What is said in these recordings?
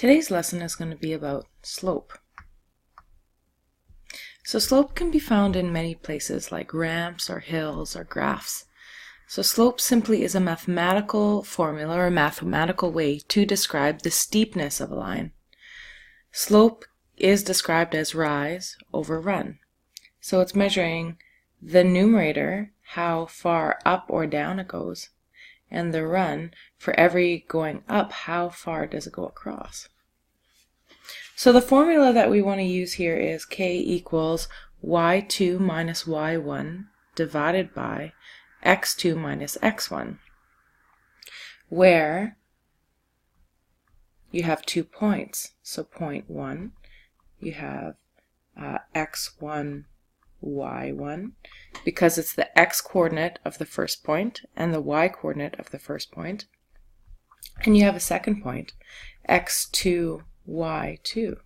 Today's lesson is going to be about slope. So slope can be found in many places like ramps or hills or graphs. So slope simply is a mathematical formula or a mathematical way to describe the steepness of a line. Slope is described as rise over run. So it's measuring the numerator, how far up or down it goes, and the run, for every going up, how far does it go across. So the formula that we want to use here is k equals y2 minus y1 divided by x2 minus x1, where you have 2 points. So point 1, you have x1, y1, because it's the x-coordinate of the first point and the y-coordinate of the first point. And you have a second point, x2, y2.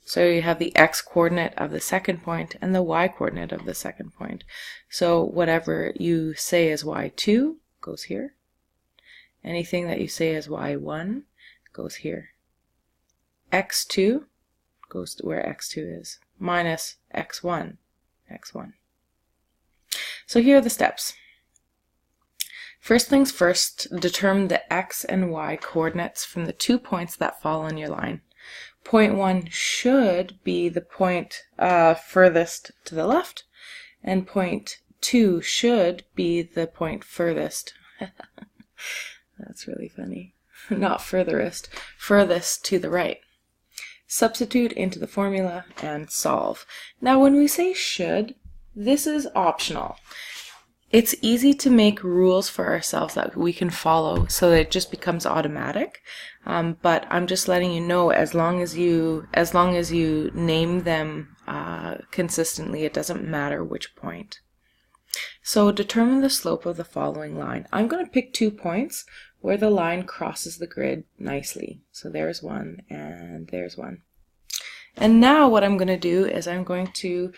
So you have the x-coordinate of the second point and the y-coordinate of the second point. So whatever you say is y2 goes here. Anything that you say is y1 goes here. x2 goes to where x2 is, minus x1, x1. So here are the steps. First things first, determine the x and y coordinates from the 2 points that fall on your line. Point 1 should be the point furthest to the left, and point 2 should be the point furthest. That's really funny. Not furthest, furthest to the right. Substitute into the formula and solve. Now when we say should, this is optional. It's easy to make rules for ourselves that we can follow so that it just becomes automatic. But I'm just letting you know, as long as you name them consistently, it doesn't matter which point. So determine the slope of the following line. I'm going to pick 2 points where the line crosses the grid nicely. So there's one and there's one. And now what I'm going to do is I'm going to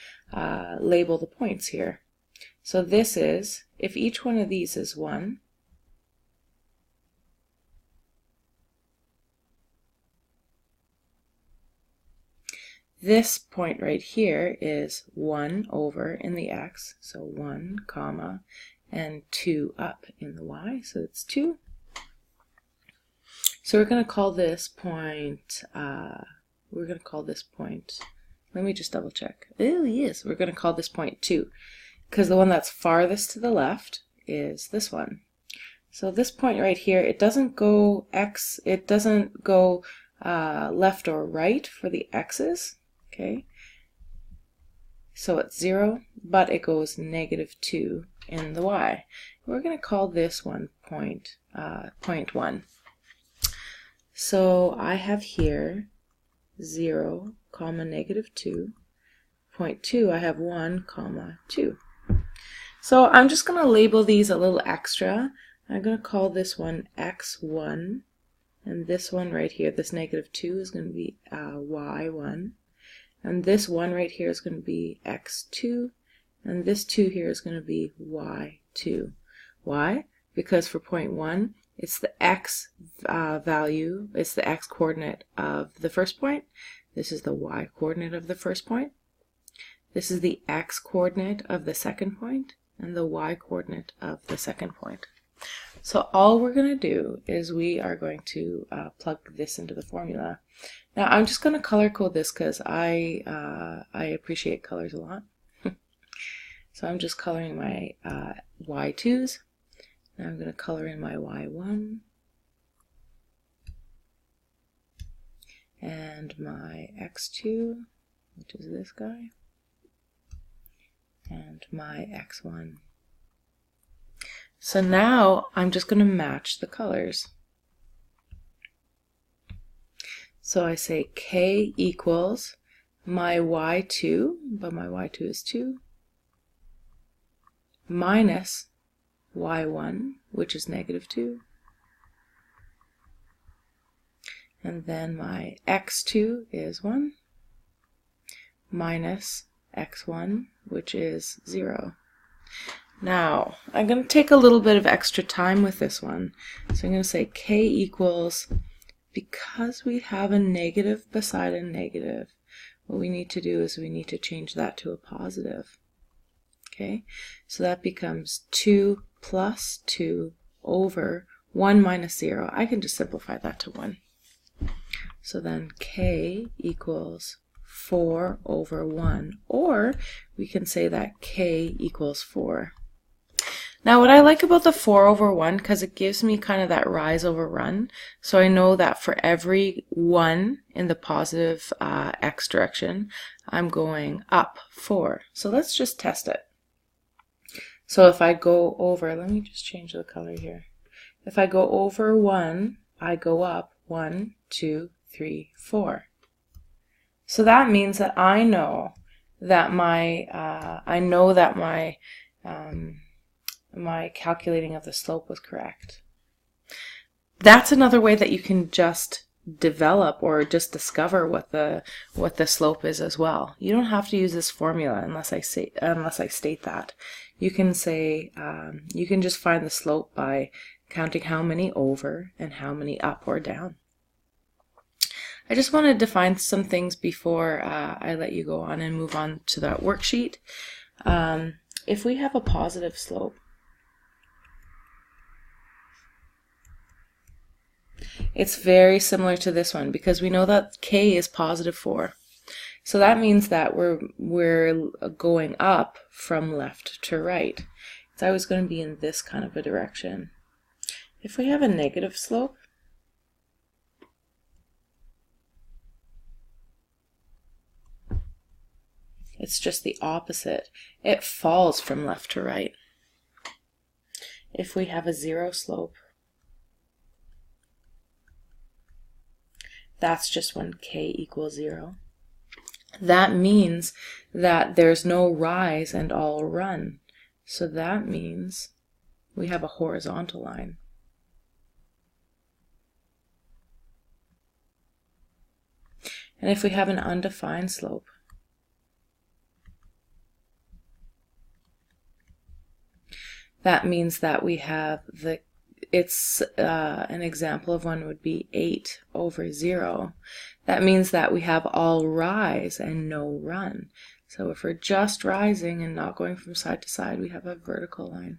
label the points here. So this is, if each one of these is 1, this point right here is 1 over in the x, so 1, comma, and 2 up in the y, so it's 2. So we're going to call this point, let me just double check. Oh yes, we're going to call this point 2. Because the one that's farthest to the left is this one. So this point right here, it doesn't go left or right for the x's, okay? So it's 0, but it goes -2 in the y. We're going to call this one point 1. So I have here 0, comma, -2. Point 2, I have 1, comma, 2. So I'm just going to label these a little extra. I'm going to call this one x1, and this one right here, this -2, is going to be y1, and this one right here is going to be x2, and this 2 here is going to be y2. Why? Because for point 1, it's the x value, it's the x coordinate of the first point. This is the y coordinate of the first point. This is the x coordinate of the second point, and the y coordinate of the second point. So all we're going to do is we are going to plug this into the formula. Now I'm just going to color code this because I appreciate colors a lot. So I'm just coloring my y2s. Now I'm going to color in my y1 and my x2, which is this guy, and my x1. So now I'm just going to match the colors. So I say k equals my y2, but my y2 is 2, minus y1, which is -2, and then my x2 is 1, minus x1, which is 0. Now, I'm going to take a little bit of extra time with this one. So I'm going to say k equals because we have a negative beside a negative, what we need to do is we need to change that to a positive. Okay, so that becomes 2 plus 2 over 1 minus 0. I can just simplify that to 1. So then k equals 4 over 1, or we can say that k equals 4. Now what I like about the 4 over 1, because it gives me kind of that rise over run, so I know that for every 1 in the positive x direction, I'm going up 4. So let's just test it. So if I go over, let me just change the color here. If I go over 1, I go up 1, 2, 3, 4. So that means that I know that my calculating of the slope was correct. That's another way that you can just develop or just discover what the slope is as well. You don't have to use this formula unless I state that. You can say you can just find the slope by counting how many over and how many up or down. I just want to define some things before I let you go on and move on to that worksheet. If we have a positive slope, it's very similar to this one because we know that k is positive 4. So that means that we're going up from left to right. It's always going to be in this kind of a direction. If we have a negative slope, it's just the opposite. It falls from left to right. If we have a 0 slope, that's just when k equals 0. That means that there's no rise and all run. So that means we have a horizontal line. And if we have an undefined slope, that means that we have an example of one would be 8 over 0. That means that we have all rise and no run. So if we're just rising and not going from side to side, we have a vertical line.